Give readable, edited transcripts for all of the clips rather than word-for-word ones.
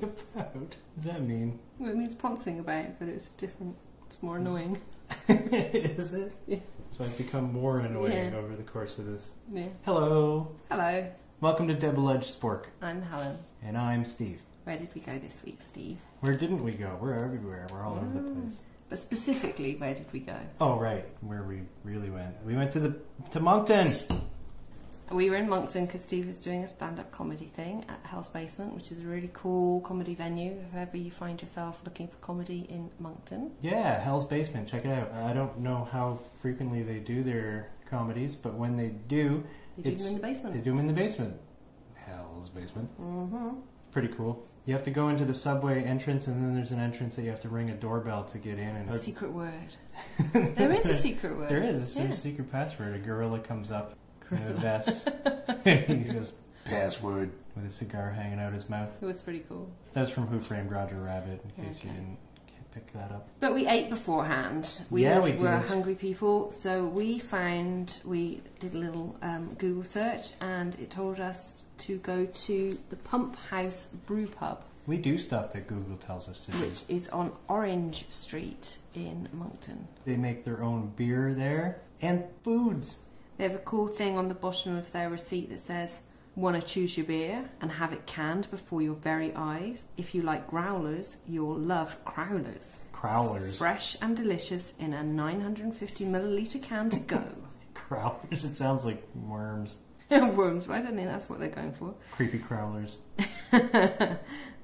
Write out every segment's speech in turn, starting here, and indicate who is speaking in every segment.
Speaker 1: about? What does that mean?
Speaker 2: Well, it means pouncing about, but it's different. It's more annoying.
Speaker 1: Is it?
Speaker 2: Yeah.
Speaker 1: So I've become more annoying over the course of this.
Speaker 2: Yeah.
Speaker 1: Hello.
Speaker 2: Hello.
Speaker 1: Welcome to Double Edge Spork.
Speaker 2: I'm Helen.
Speaker 1: And I'm Steve.
Speaker 2: Where did we go this week, Steve?
Speaker 1: Where didn't we go? We're everywhere. We're all over the place.
Speaker 2: But specifically, where did we go?
Speaker 1: Oh, right. Where we really went. We went to Moncton.
Speaker 2: We were in Moncton because Steve was doing a stand-up comedy thing at Hell's Basement, which is a really cool comedy venue if ever you find yourself looking for comedy in Moncton.
Speaker 1: Yeah, Hell's Basement. Check it out. I don't know how frequently they do their comedies, but when they do...
Speaker 2: They do them in the basement.
Speaker 1: They do them in the basement. Hell's Basement.
Speaker 2: Mm-hmm.
Speaker 1: Pretty cool. You have to go into the subway entrance, and then there's an entrance that you have to ring a doorbell to get in. And
Speaker 2: Secret word. There is a secret word.
Speaker 1: There is. There's a secret password. A gorilla comes up in a vest. He says, "Password," with a cigar hanging out his mouth.
Speaker 2: It was pretty cool.
Speaker 1: That's from Who Framed Roger Rabbit, in case you didn't pick that up.
Speaker 2: But we ate beforehand. We were hungry people, so we did a little Google search, and it told us to go to the Pumphouse Brew Pub.
Speaker 1: We do stuff that Google tells us to do.
Speaker 2: Which is on Orange Street in Moncton.
Speaker 1: They make their own beer there, and foods.
Speaker 2: They have a cool thing on the bottom of their receipt that says, "Want to choose your beer and have it canned before your very eyes? If you like growlers, you'll love crowlers.
Speaker 1: Crowlers.
Speaker 2: Fresh and delicious in a 950ml can to go."
Speaker 1: Crowlers? It sounds like worms.
Speaker 2: Worms, right? I think that's what they're going for.
Speaker 1: Creepy crowlers.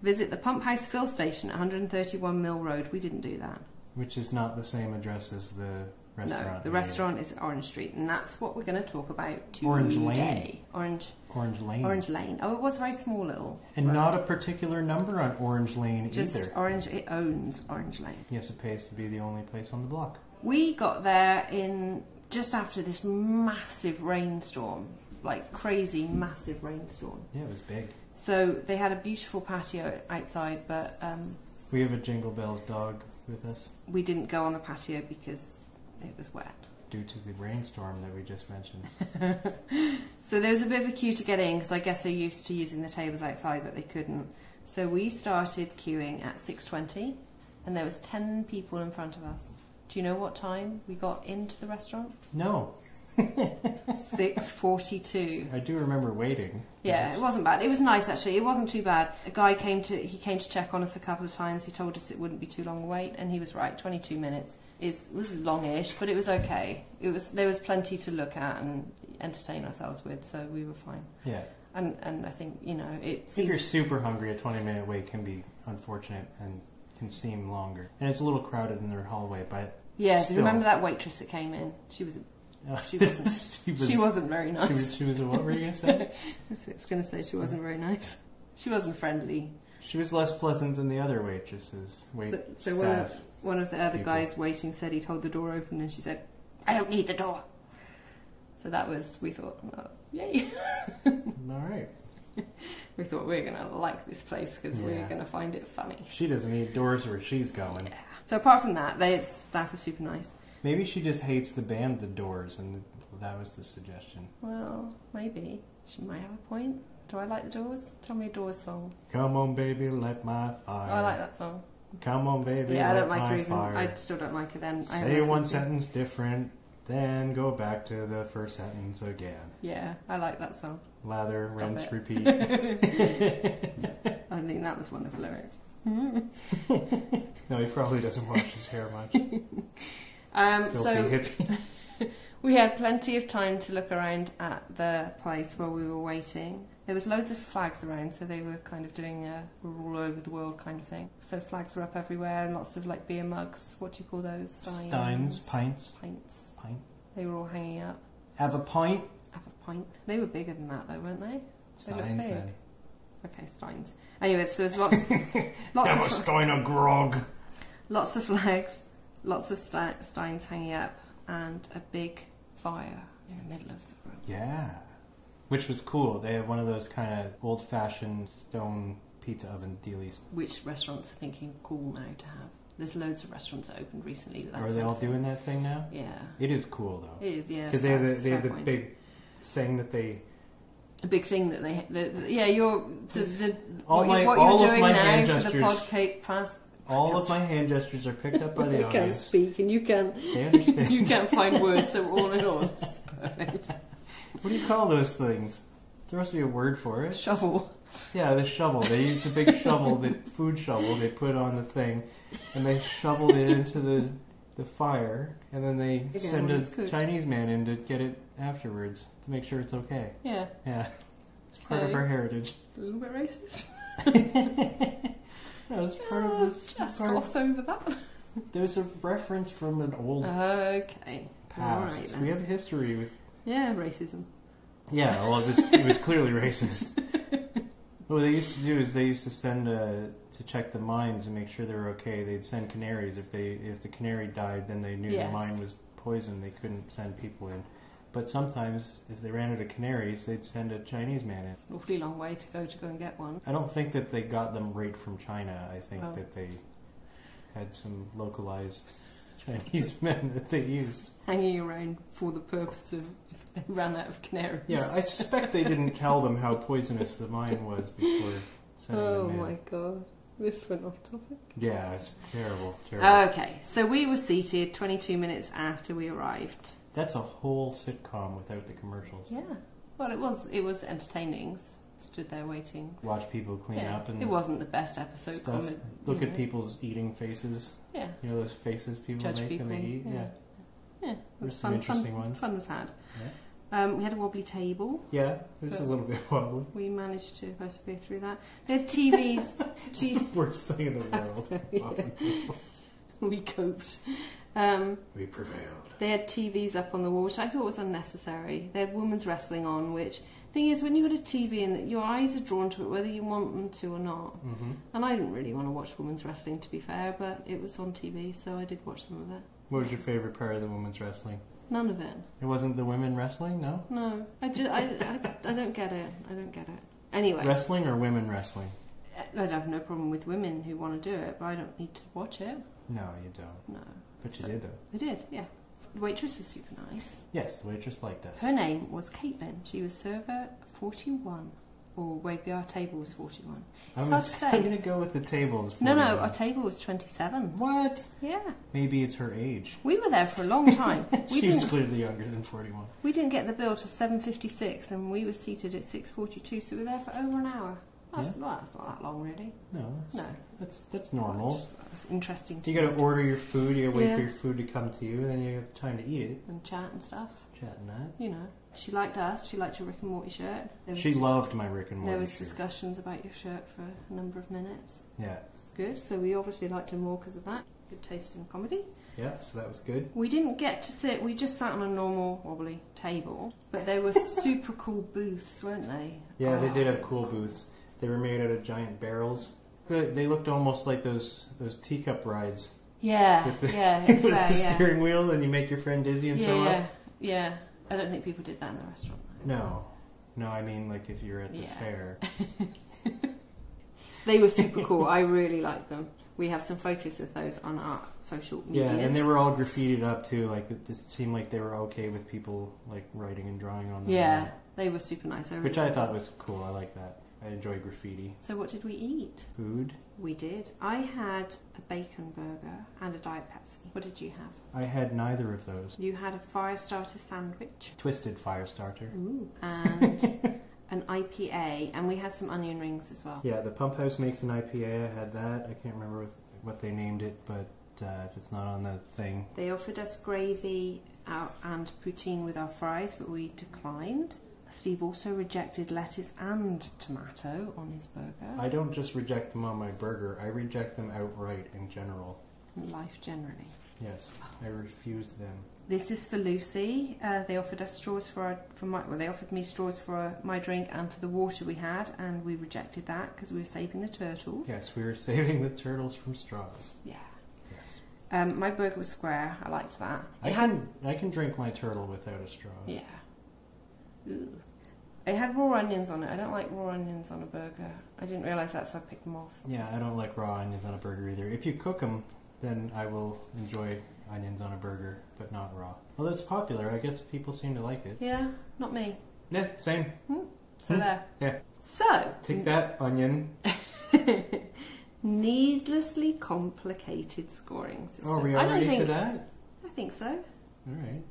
Speaker 2: Visit the Pumphouse Fill Station at 131 Mill Road. We didn't do that.
Speaker 1: Which is not the same address as the restaurant.
Speaker 2: No, the restaurant is Orange Street, and that's what we're going to talk about today.
Speaker 1: Orange Lane.
Speaker 2: Orange
Speaker 1: Lane.
Speaker 2: Orange Lane. Oh, it was very small little.
Speaker 1: And not a particular number on Orange Lane
Speaker 2: just
Speaker 1: either.
Speaker 2: Orange, it owns Orange Lane.
Speaker 1: Yes, it pays to be the only place on the block.
Speaker 2: We got there in just after this massive rainstorm, like crazy massive rainstorm.
Speaker 1: Yeah, it was big.
Speaker 2: So they had a beautiful patio outside, but
Speaker 1: we have a Jingle Bells dog with us.
Speaker 2: We didn't go on the patio because it was wet.
Speaker 1: Due to the rainstorm that we just mentioned.
Speaker 2: So there was a bit of a queue to get in because I guess they're used to using the tables outside, but they couldn't. So we started queuing at 6:20 and there was 10 people in front of us. Do you know what time we got into the restaurant?
Speaker 1: No.
Speaker 2: 6:42.
Speaker 1: I do remember waiting.
Speaker 2: Yeah, it wasn't bad. It was nice actually. It wasn't too bad. A guy came to check on us a couple of times. He told us it wouldn't be too long a wait, and he was right. 22 minutes was longish, but it was okay. There was plenty to look at and entertain ourselves with, so we were fine.
Speaker 1: Yeah.
Speaker 2: And I think
Speaker 1: if you're super hungry, a 20-minute wait can be unfortunate and can seem longer. And it's a little crowded in their hallway, but
Speaker 2: yeah.
Speaker 1: Still.
Speaker 2: Do you remember that waitress that came in? She wasn't very nice.
Speaker 1: She was what were you going to say?
Speaker 2: I was going to say she wasn't very nice. She wasn't friendly.
Speaker 1: She was less pleasant than the other waitresses.
Speaker 2: So one of the other guys waiting said he'd hold the door open, and she said, "I don't need the door." So we thought, oh, yay.
Speaker 1: All right.
Speaker 2: We thought we're going to like this place because we're going to find it funny.
Speaker 1: She doesn't need doors where she's going.
Speaker 2: Yeah. So apart from that, staff was super nice.
Speaker 1: Maybe she just hates the band The Doors, and that was the suggestion.
Speaker 2: Well, maybe. She might have a point. Do I like The Doors? Tell me a Doors song.
Speaker 1: Come on, baby, light my fire.
Speaker 2: Oh, I like that song.
Speaker 1: Come on, baby,
Speaker 2: I don't like
Speaker 1: my
Speaker 2: her even.
Speaker 1: fire.
Speaker 2: I still don't like her then.
Speaker 1: Say one sentence different, then go back to the first sentence again.
Speaker 2: Yeah, I like that song.
Speaker 1: Lather, rinse, repeat.
Speaker 2: I think that was one of the lyrics.
Speaker 1: No, he probably doesn't wash his hair much.
Speaker 2: So
Speaker 1: hippie.
Speaker 2: We had plenty of time to look around at the place while we were waiting. There was loads of flags around, so they were kind of doing we're all over the world kind of thing. So flags were up everywhere, and lots of like beer mugs. What do you call those?
Speaker 1: Steins, pints.
Speaker 2: Pint. They were all hanging up.
Speaker 1: Have a pint.
Speaker 2: Have a pint. They were bigger than that, though, weren't they?
Speaker 1: Steins, then.
Speaker 2: Okay, Steins. Anyway, so there's lots
Speaker 1: Have a stein of grog.
Speaker 2: Lots of flags, lots of steins hanging up, and a big fire in the middle of the room.
Speaker 1: Yeah. Which was cool. They had one of those kind of old-fashioned stone pizza oven dealies.
Speaker 2: Which restaurants are thinking cool now to have. There's loads of restaurants that opened recently with that.
Speaker 1: Are they all doing that thing now?
Speaker 2: Yeah.
Speaker 1: It is cool, though.
Speaker 2: It is, yeah.
Speaker 1: Because they have the big thing that they
Speaker 2: a big thing that you're
Speaker 1: all
Speaker 2: what you're doing now for the podcast.
Speaker 1: All of my hand gestures are picked up by the audience.
Speaker 2: I can't speak, and you can't.
Speaker 1: They understand.
Speaker 2: You can't find words, so all in all, it's perfect.
Speaker 1: What do you call those things? There must be a word for it.
Speaker 2: Shovel.
Speaker 1: Yeah, the shovel. They use the big shovel, the food shovel they put on the thing, and they shoveled it into the fire, and then they send a Chinese man in to get it afterwards to make sure it's okay.
Speaker 2: Yeah.
Speaker 1: Yeah. It's part of our heritage.
Speaker 2: A little bit racist.
Speaker 1: No, it's part of this.
Speaker 2: Just gloss over that.
Speaker 1: There's a reference from an old past.
Speaker 2: Right,
Speaker 1: we have a history with
Speaker 2: racism.
Speaker 1: Yeah, well, it was clearly racist. What they used to do is they used to send to check the mines and make sure they were okay. They'd send canaries. If the canary died, then they knew the mine was poisoned. They couldn't send people in. But sometimes, if they ran out of canaries, they'd send a Chinese man in.
Speaker 2: It's an awfully long way to go and get one.
Speaker 1: I don't think that they got them right from China. I think that they had some localized Chinese men that they used.
Speaker 2: Hanging around for the purpose of if they ran out of canaries.
Speaker 1: Yeah, I suspect they didn't tell them how poisonous the mine was before sending them in.
Speaker 2: Oh my god. This went off topic.
Speaker 1: Yeah, it's terrible.
Speaker 2: Okay, so we were seated 22 minutes after we arrived.
Speaker 1: That's a whole sitcom without the commercials.
Speaker 2: Yeah. Well, it was entertaining. Stood there waiting.
Speaker 1: Watch people clean up and
Speaker 2: it wasn't the best episode.
Speaker 1: Look at people's eating faces.
Speaker 2: Yeah.
Speaker 1: You know those faces people
Speaker 2: Judge
Speaker 1: make
Speaker 2: people,
Speaker 1: when they eat? Yeah.
Speaker 2: Yeah.
Speaker 1: There's some interesting ones.
Speaker 2: Fun was had.
Speaker 1: Yeah.
Speaker 2: We had a wobbly table.
Speaker 1: Yeah, it was a little bit wobbly.
Speaker 2: We managed to persevere through that. They had TVs.
Speaker 1: It's the worst thing in the world.
Speaker 2: We coped.
Speaker 1: We prevailed.
Speaker 2: They had TVs up on the wall, which I thought was unnecessary. They had women's wrestling on, which... Thing is, when you've got a TV and your eyes are drawn to it, whether you want them to or not. Mm-hmm. And I didn't really want to watch women's wrestling, to be fair, but it was on TV, so I did watch some of it.
Speaker 1: What was your favourite part of the women's wrestling?
Speaker 2: None of it.
Speaker 1: It wasn't the women wrestling, no?
Speaker 2: No. I don't get it. I don't get it. Anyway.
Speaker 1: Wrestling or women wrestling?
Speaker 2: I'd have no problem with women who want to do it, but I don't need to watch it.
Speaker 1: No, you don't.
Speaker 2: No.
Speaker 1: But you did, though.
Speaker 2: I did, yeah. The waitress was super nice.
Speaker 1: Yes, the waitress liked us.
Speaker 2: Her name was Caitlin. She was server 41. Or maybe our table was 41. It's hard to say. I'm
Speaker 1: going to go with the tables.
Speaker 2: No, our table was 27.
Speaker 1: What?
Speaker 2: Yeah.
Speaker 1: Maybe it's her age.
Speaker 2: We were there for a long time.
Speaker 1: She's clearly younger than 41.
Speaker 2: We didn't get the bill till 7:56 and we were seated at 6:42, so we were there for over an hour. That's not that long, really.
Speaker 1: No, that's normal.
Speaker 2: It's interesting.
Speaker 1: You got to order your food. You got to wait for your food to come to you, and then you have time to eat it
Speaker 2: and chat and stuff.
Speaker 1: Chat and that.
Speaker 2: You know, she liked us. She liked your Rick and Morty shirt.
Speaker 1: She loved my Rick and Morty.
Speaker 2: There was
Speaker 1: shirt.
Speaker 2: Discussions about your shirt for a number of minutes.
Speaker 1: Yeah,
Speaker 2: it's good. So we obviously liked her more because of that. Good taste in comedy.
Speaker 1: Yeah, so that was good.
Speaker 2: We didn't get to sit. We just sat on a normal wobbly table, but they were super cool booths, weren't they?
Speaker 1: Yeah, they did have cool booths. They were made out of giant barrels. They looked almost like those teacup rides.
Speaker 2: Yeah,
Speaker 1: with the,
Speaker 2: with
Speaker 1: the steering wheel, and you make your friend dizzy and throw up.
Speaker 2: Yeah. I don't think people did that in the restaurant, though.
Speaker 1: No, I mean like if you're at the fair.
Speaker 2: They were super cool. I really liked them. We have some photos of those on our social media.
Speaker 1: Yeah, and they were all graffitied up too. Like it just seemed like they were okay with people like writing and drawing on them.
Speaker 2: Yeah, they were super nice.
Speaker 1: Which I thought was cool. I like that. I enjoy graffiti.
Speaker 2: So what did we eat?
Speaker 1: Food.
Speaker 2: We did. I had a bacon burger and a Diet Pepsi. What did you have?
Speaker 1: I had neither of those.
Speaker 2: You had a fire starter sandwich.
Speaker 1: Twisted fire starter.
Speaker 2: Ooh. And an IPA. And we had some onion rings as well.
Speaker 1: Yeah, the Pumphouse makes an IPA. I had that. I can't remember what they named it, but if it's not on the thing. They
Speaker 2: offered us gravy and poutine with our fries, but we declined. Steve also rejected lettuce and tomato on his burger.
Speaker 1: I don't just reject them on my burger. I reject them outright in general.
Speaker 2: In life generally.
Speaker 1: Yes, I refuse them.
Speaker 2: This is for Lucy. They offered us straws they offered me straws for my drink and for the water we had, and we rejected that because we were saving the turtles.
Speaker 1: Yes, we were saving the turtles from straws.
Speaker 2: Yeah. Yes. My burger was square. I liked that.
Speaker 1: I can drink my turtle without a straw.
Speaker 2: Yeah. Ugh. It had raw onions on it. I don't like raw onions on a burger. I didn't realise that, so I picked them off.
Speaker 1: Yeah, I don't like raw onions on a burger either. If you cook them, then I will enjoy onions on a burger, but not raw. Well, it's popular. I guess people seem to like it.
Speaker 2: Yeah, not me.
Speaker 1: Yeah, same.
Speaker 2: So there.
Speaker 1: Yeah.
Speaker 2: So.
Speaker 1: Take that, onion.
Speaker 2: Needlessly complicated scoring system.
Speaker 1: Oh, are we already to that?
Speaker 2: I think so.
Speaker 1: All right.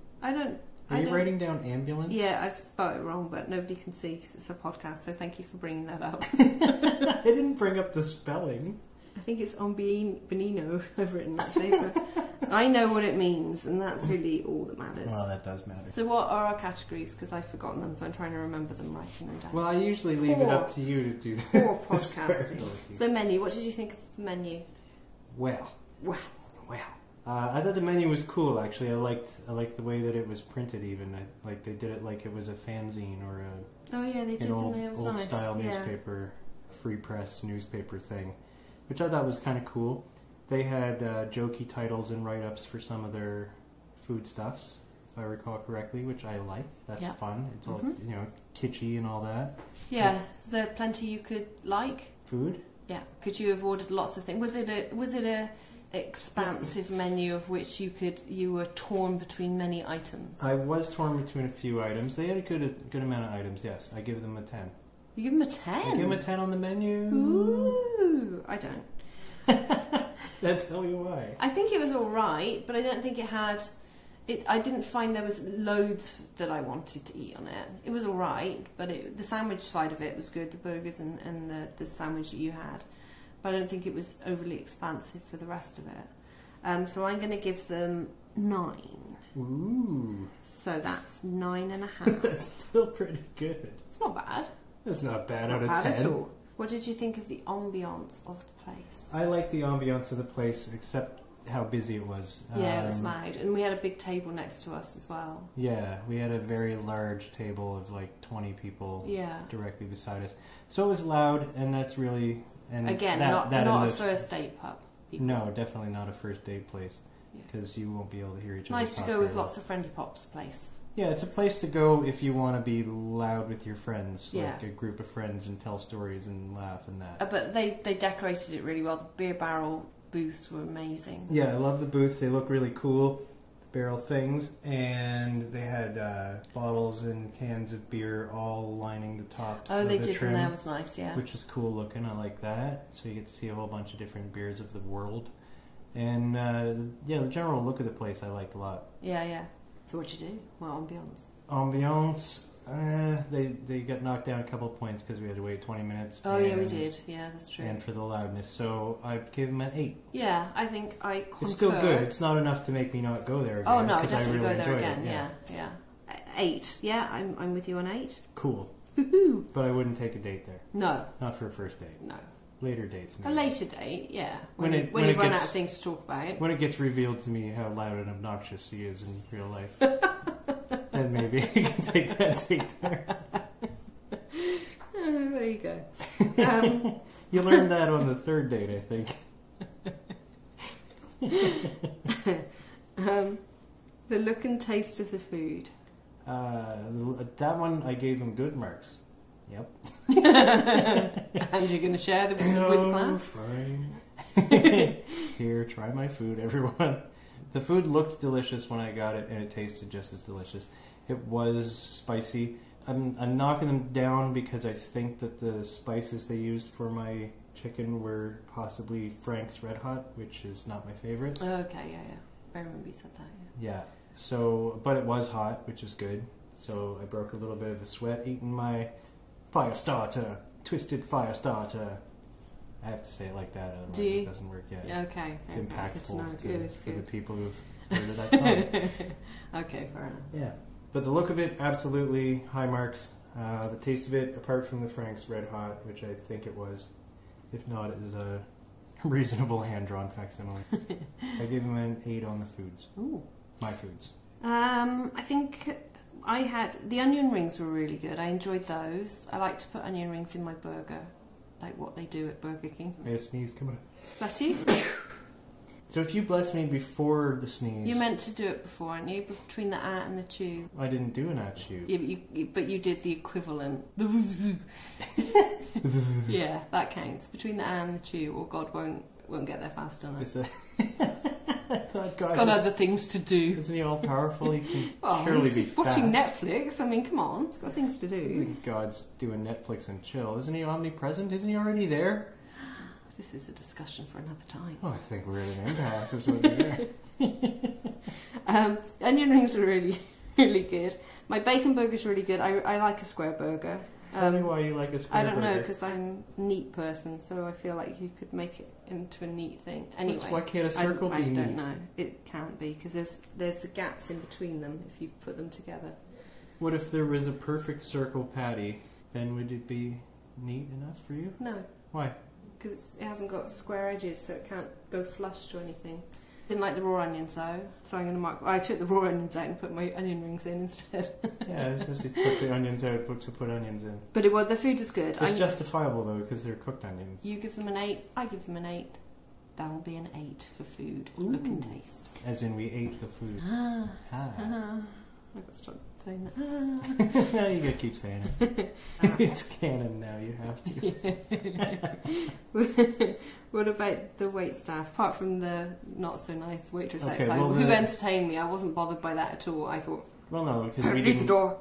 Speaker 1: Are you writing down ambulance?
Speaker 2: Yeah, I've spelled it wrong, but nobody can see because it's a podcast, so thank you for bringing that up.
Speaker 1: I didn't bring up the spelling.
Speaker 2: I think it's Benino I've written, actually, but I know what it means, and that's really all that matters.
Speaker 1: Well, that does matter.
Speaker 2: So what are our categories? Because I've forgotten them, so I'm trying to remember them, writing them down.
Speaker 1: Well, I usually leave it up to you to do that.
Speaker 2: Poor podcasting. So menu, what did you think of the menu?
Speaker 1: Well. I thought the menu was cool. Actually, I liked the way that it was printed. Even like they did it like it was a fanzine or
Speaker 2: an
Speaker 1: old style newspaper, free press newspaper thing, which I thought was kind of cool. They had jokey titles and write ups for some of their foodstuffs, if I recall correctly, which I like. That's fun. It's all kitschy and all that.
Speaker 2: Yeah, was there plenty you could like?
Speaker 1: Food.
Speaker 2: Yeah, could you have ordered lots of things? Was it a expansive menu of which you were torn between many items?
Speaker 1: I was torn between a few items. They had a good amount of items. Yes, I give them a 10.
Speaker 2: You give them a 10?
Speaker 1: I give them a 10 on the menu.
Speaker 2: Ooh, I don't.
Speaker 1: Then tell me why.
Speaker 2: I think it was all right, but I don't think it had. I didn't find there was loads that I wanted to eat on it. It was all right, but the sandwich side of it was good. The burgers and the sandwich that you had. But I don't think it was overly expansive for the rest of it. So I'm going to give them 9.
Speaker 1: Ooh.
Speaker 2: So that's 9.5.
Speaker 1: That's still pretty good.
Speaker 2: It's not bad.
Speaker 1: That's not bad
Speaker 2: out
Speaker 1: of 10.
Speaker 2: At all. What did you think of the ambiance of the place?
Speaker 1: I liked the ambiance of the place, except how busy it was.
Speaker 2: Yeah, it was loud. And we had a big table next to us as well.
Speaker 1: Yeah, we had a very large table of like 20 people directly beside us. So it was loud, and that's really... And
Speaker 2: again, not a first date pub. People.
Speaker 1: No, definitely not a first date place, because you won't be able to hear each other.
Speaker 2: Nice to go with lots of friendly pops place.
Speaker 1: Yeah, it's a place to go if you want to be loud with your friends,
Speaker 2: yeah.
Speaker 1: like a group of friends, and tell stories and laugh and that.
Speaker 2: But they decorated it really well. The beer barrel booths were amazing.
Speaker 1: Yeah, I love the booths. They look really cool. Barrel things, and they had bottles and cans of beer all lining the tops.
Speaker 2: Oh, they
Speaker 1: the
Speaker 2: did,
Speaker 1: trim,
Speaker 2: and that was nice, yeah.
Speaker 1: Which is cool looking. I like that. So you get to see a whole bunch of different beers of the world, and the general look of the place I liked a lot.
Speaker 2: Yeah. So what'd you do? What ambiance?
Speaker 1: Ambiance. They got knocked down a couple of points because we had to wait 20 minutes.
Speaker 2: Oh, yeah, we did. Yeah, that's true.
Speaker 1: And for the loudness. So I gave them an 8.
Speaker 2: Yeah, I think I concur.
Speaker 1: It's still good. It's not enough to make me not go there again.
Speaker 2: Oh, no, definitely
Speaker 1: really
Speaker 2: go there again.
Speaker 1: It,
Speaker 2: yeah. 8. Yeah, I'm with you on 8.
Speaker 1: Cool.
Speaker 2: Woohoo.
Speaker 1: But I wouldn't take a date there.
Speaker 2: No.
Speaker 1: Not for a first date.
Speaker 2: No.
Speaker 1: Later dates, maybe.
Speaker 2: A later date, yeah. When you run out of things to talk about.
Speaker 1: When it gets revealed to me how loud and obnoxious he is in real life, then maybe you can take that date there.
Speaker 2: There you go.
Speaker 1: You learned that on the third date, I think.
Speaker 2: The look and taste of the food.
Speaker 1: That one, I gave them good marks. Yep.
Speaker 2: And you're going to share them with class?
Speaker 1: Fine. Here, try my food, everyone. The food looked delicious when I got it, and it tasted just as delicious. It was spicy. I'm knocking them down because I think that the spices they used for my chicken were possibly Frank's Red Hot, which is not my favorite.
Speaker 2: Okay, yeah. I remember you said that,
Speaker 1: Yeah. So, but it was hot, which is good. So I broke a little bit of a sweat eating my fire starter, twisted fire starter. I have to say it like that, otherwise it doesn't work yet.
Speaker 2: Okay.
Speaker 1: It's impactful for the people who've heard of that song.
Speaker 2: Okay, fair enough.
Speaker 1: Yeah. But the look of it, absolutely high marks. The taste of it, apart from the Frank's Red Hot, which I think it was, if not, it is a reasonable hand-drawn facsimile. I gave him an 8 on the foods.
Speaker 2: Ooh.
Speaker 1: My foods.
Speaker 2: I think I had... The onion rings were really good. I enjoyed those. I like to put onion rings in my burger, like what they do at Burger King.
Speaker 1: I had a sneeze, come on.
Speaker 2: Bless you.
Speaker 1: So if you blessed me before the sneeze...
Speaker 2: You meant to do it before, aren't you? Between the and the chew.
Speaker 1: I didn't do an chew.
Speaker 2: Yeah, but you did the equivalent. Yeah, that counts. Between the and the chew, or God won't get there fast enough.
Speaker 1: thought
Speaker 2: He's got other things to do.
Speaker 1: Isn't he all powerful? He can
Speaker 2: Well,
Speaker 1: surely
Speaker 2: he's
Speaker 1: be
Speaker 2: watching
Speaker 1: fast.
Speaker 2: Netflix. I mean, come on. He's got things to
Speaker 1: I
Speaker 2: do.
Speaker 1: think God's doing Netflix and chill. Isn't he omnipresent? Isn't he already there?
Speaker 2: This is a discussion for another time.
Speaker 1: Oh, I think we're at an impasse. Is what we're
Speaker 2: Onion rings are really, really good. My bacon burger's really good. I like a square burger.
Speaker 1: Tell me why you like a square
Speaker 2: I don't know,
Speaker 1: burger.
Speaker 2: because I'm a neat person, so I feel like you could make it into a neat thing. Anyway,
Speaker 1: Why can't a circle
Speaker 2: I
Speaker 1: be
Speaker 2: don't
Speaker 1: neat?
Speaker 2: know. It can't be, because there's the gaps in between them if you put them together.
Speaker 1: What if there was a perfect circle patty? Then would it be neat enough for you?
Speaker 2: No,
Speaker 1: Why?
Speaker 2: because it hasn't got square edges, so it can't go flush to anything. Didn't like the raw onions though, so I'm going to mark. I took the raw onions out and put my onion rings in instead.
Speaker 1: Yeah, I just took the onions out to put onions in.
Speaker 2: But the food was good.
Speaker 1: It's justifiable though, because they're cooked onions.
Speaker 2: You give them an 8, I give them an 8. That will be an 8 for food,
Speaker 1: Ooh.
Speaker 2: look and taste.
Speaker 1: As in, we ate the food.
Speaker 2: Ah.
Speaker 1: Ah.
Speaker 2: I've got to stop saying that.
Speaker 1: Now you gotta keep saying it. It's canon now, you have to.
Speaker 2: What about the wait staff? Apart from the not so nice waitress
Speaker 1: Okay,
Speaker 2: outside,
Speaker 1: well,
Speaker 2: who entertained me, I wasn't bothered by that at all. I thought,
Speaker 1: Well, no, because we
Speaker 2: read
Speaker 1: didn't.
Speaker 2: the door.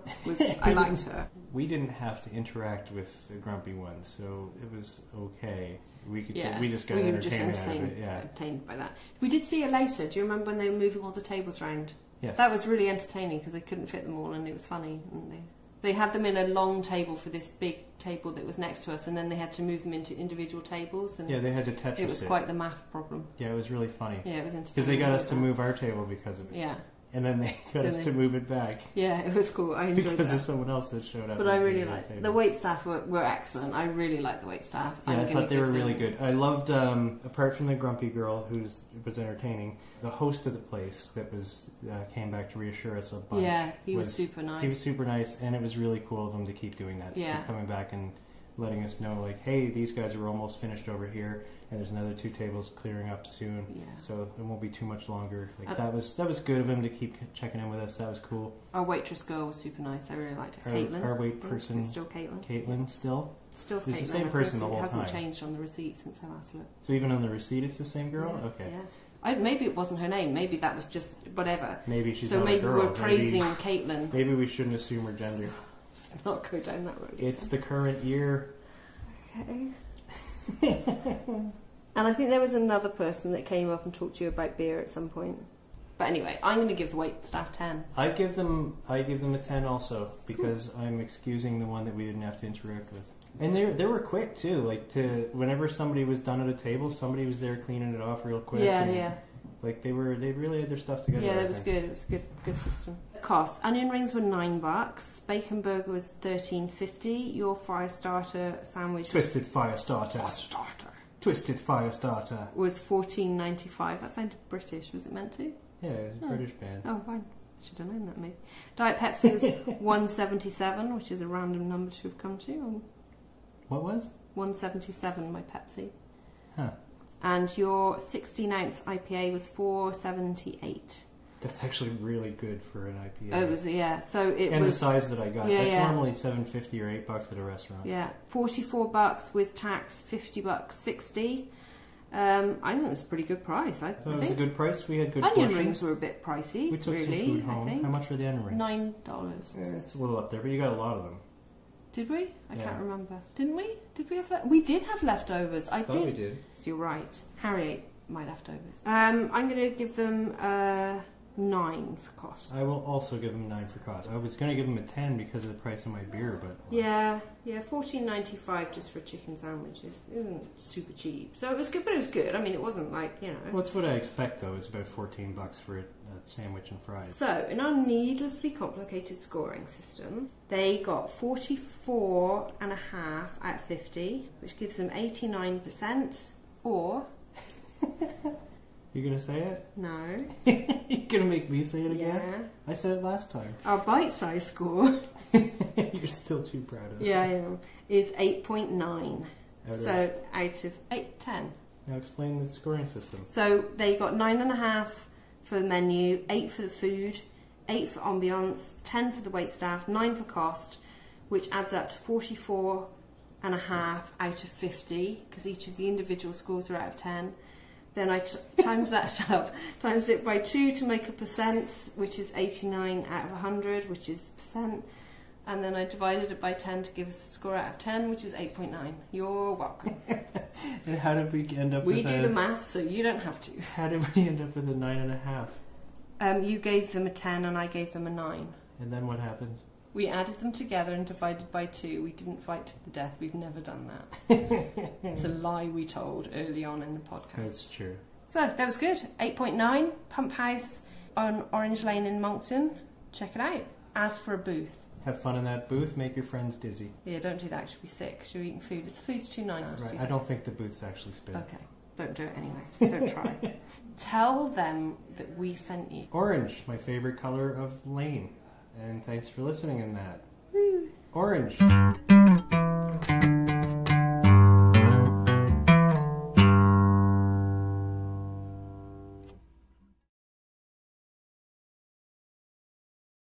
Speaker 2: I liked her.
Speaker 1: We didn't have to interact with the grumpy one, so it was okay. We could.
Speaker 2: Yeah,
Speaker 1: We just got
Speaker 2: we were just
Speaker 1: entertainment out of
Speaker 2: entertained,
Speaker 1: it. Yeah.
Speaker 2: entertained by that. We did see it later. Do you remember when they were moving all the tables around?
Speaker 1: Yes.
Speaker 2: That was really entertaining because they couldn't fit them all, and it was funny. And they had them in a long table for this big table that was next to us, and then they had to move them into individual tables. And
Speaker 1: Yeah, they had to Tetris
Speaker 2: it was quite the math problem.
Speaker 1: Yeah, it was really funny.
Speaker 2: Yeah, it was interesting.
Speaker 1: Because they got us to move our table because of it.
Speaker 2: Yeah.
Speaker 1: And then they got us to move it back
Speaker 2: Yeah, it was cool. I enjoyed
Speaker 1: because
Speaker 2: that.
Speaker 1: of someone else that showed up.
Speaker 2: But I really
Speaker 1: liked
Speaker 2: liked it. The wait staff were excellent. I really liked the wait staff.
Speaker 1: Yeah, I thought they were really good. I loved, apart from the grumpy girl who was entertaining, the host of the place that was came back to reassure us a bunch.
Speaker 2: Yeah, he was super nice.
Speaker 1: He was super nice, and it was really cool of them to keep doing that. To keep coming back and letting us know, like, hey, these guys are almost finished over here, and there's another 2 tables clearing up soon.
Speaker 2: Yeah.
Speaker 1: So it won't be too much longer. Like that was good of him to keep checking in with us. That was cool.
Speaker 2: Our waitress girl was super nice. I really liked her. Caitlin.
Speaker 1: Our wait person.
Speaker 2: It's still Caitlin.
Speaker 1: Caitlin still.
Speaker 2: Still
Speaker 1: It's
Speaker 2: Caitlin.
Speaker 1: the same person the whole
Speaker 2: It hasn't
Speaker 1: time.
Speaker 2: changed on the receipt since I last looked.
Speaker 1: So even on the receipt, it's the same girl.
Speaker 2: Yeah,
Speaker 1: Okay.
Speaker 2: Yeah. Maybe it wasn't her name. Maybe that was just whatever.
Speaker 1: Maybe she's
Speaker 2: so
Speaker 1: not
Speaker 2: maybe
Speaker 1: a girl.
Speaker 2: we're praising Caitlin.
Speaker 1: Maybe we shouldn't assume her gender.
Speaker 2: Let's not go down that road.
Speaker 1: It's the current year.
Speaker 2: Okay. And I think there was another person that came up and talked to you about beer at some point. But anyway, I'm going to give the wait staff 10.
Speaker 1: I give them a 10 also because I'm excusing the one that we didn't have to interact with. And they were quick too. Like whenever somebody was done at a table, somebody was there cleaning it off real quick.
Speaker 2: Yeah,
Speaker 1: and,
Speaker 2: yeah.
Speaker 1: Like they really had their stuff together.
Speaker 2: Yeah, it was good. It was a good system. Cost: onion rings were $9. Bacon burger was $13.50. Your fire starter sandwich
Speaker 1: Twisted fire starter. Twisted fire starter.
Speaker 2: was $14.95. That sounded British. Was it meant to?
Speaker 1: Yeah, it was a British band.
Speaker 2: Oh, fine. Should have known that, maybe. Diet Pepsi was $1.77, which is a random number to have come to.
Speaker 1: What was?
Speaker 2: $1.77, my Pepsi.
Speaker 1: Huh.
Speaker 2: And your 16-ounce IPA was $4.78.
Speaker 1: That's actually really good for an IPA.
Speaker 2: Oh, it was, yeah. So it
Speaker 1: and
Speaker 2: was,
Speaker 1: the size that I got.
Speaker 2: Yeah,
Speaker 1: That's
Speaker 2: yeah.
Speaker 1: normally $7.50 or $8 at a restaurant.
Speaker 2: Yeah, $44 with tax, $50, $60. I think it was a pretty good price. I
Speaker 1: thought it was a good price. We had good
Speaker 2: onion
Speaker 1: portions.
Speaker 2: rings were a bit pricey.
Speaker 1: We took
Speaker 2: really,
Speaker 1: some food home.
Speaker 2: I think.
Speaker 1: How much were the onion rings?
Speaker 2: $9.
Speaker 1: It's a little up there, but you got a lot of them.
Speaker 2: Did we? I
Speaker 1: Yeah.
Speaker 2: can't remember. Didn't we? Did we have? We did have leftovers. I
Speaker 1: thought
Speaker 2: did.
Speaker 1: we did.
Speaker 2: So you're right. Harry ate my leftovers. I'm going to give them 9 for cost.
Speaker 1: I will also give them 9 for cost. I was going to give them a 10 because of the price of my beer, but
Speaker 2: Yeah, $14.95 just for a chicken sandwich isn't super cheap. So it was good, but it was good. I mean, it wasn't like, you know.
Speaker 1: What's what I expect though? Is about $14 for a sandwich and fries.
Speaker 2: So in our needlessly complicated scoring system, they got 44.5 out of 50, which gives them 89%, or
Speaker 1: You gonna say it?
Speaker 2: no.
Speaker 1: You're gonna make me say it again?
Speaker 2: Yeah.
Speaker 1: I said it last time.
Speaker 2: Our bite-size score,
Speaker 1: You're still too proud of it.
Speaker 2: yeah, I am, is 8.9.
Speaker 1: Out
Speaker 2: So out of 10.
Speaker 1: Now explain the scoring system.
Speaker 2: So they got 9.5 for the menu, 8 for the food, 8 for ambiance, 10 for the waitstaff, 9 for cost, which adds up to 44.5 out of 50, because each of the individual scores are out of 10. Then I times that up, times it by 2 to make a percent, which is 89 out of 100, which is percent. And then I divided it by 10 to give us a score out of 10, which is 8.9. You're welcome.
Speaker 1: And how did we end up with
Speaker 2: We do the math, so you don't have to.
Speaker 1: How did we end up with a 9.5?
Speaker 2: You gave them a 10 and I gave them a 9.
Speaker 1: And then what happened?
Speaker 2: We added them together and divided by 2. We didn't fight to the death. We've never done that. It's a lie we told early on in the podcast.
Speaker 1: That's true.
Speaker 2: So, that was good. 8.9, Pumphouse on Orange Lane in Moncton. Check it out. As for a booth.
Speaker 1: Have fun in that booth, make your friends dizzy.
Speaker 2: Yeah, don't do that, you'll be sick because you're eating food. The food's too nice to do
Speaker 1: I don't think the booth's actually spit.
Speaker 2: Okay, don't do it anyway. Don't try. Tell them that we sent you.
Speaker 1: Orange, my favorite colour of lane. And thanks for listening in that.
Speaker 2: Woo.
Speaker 1: Orange.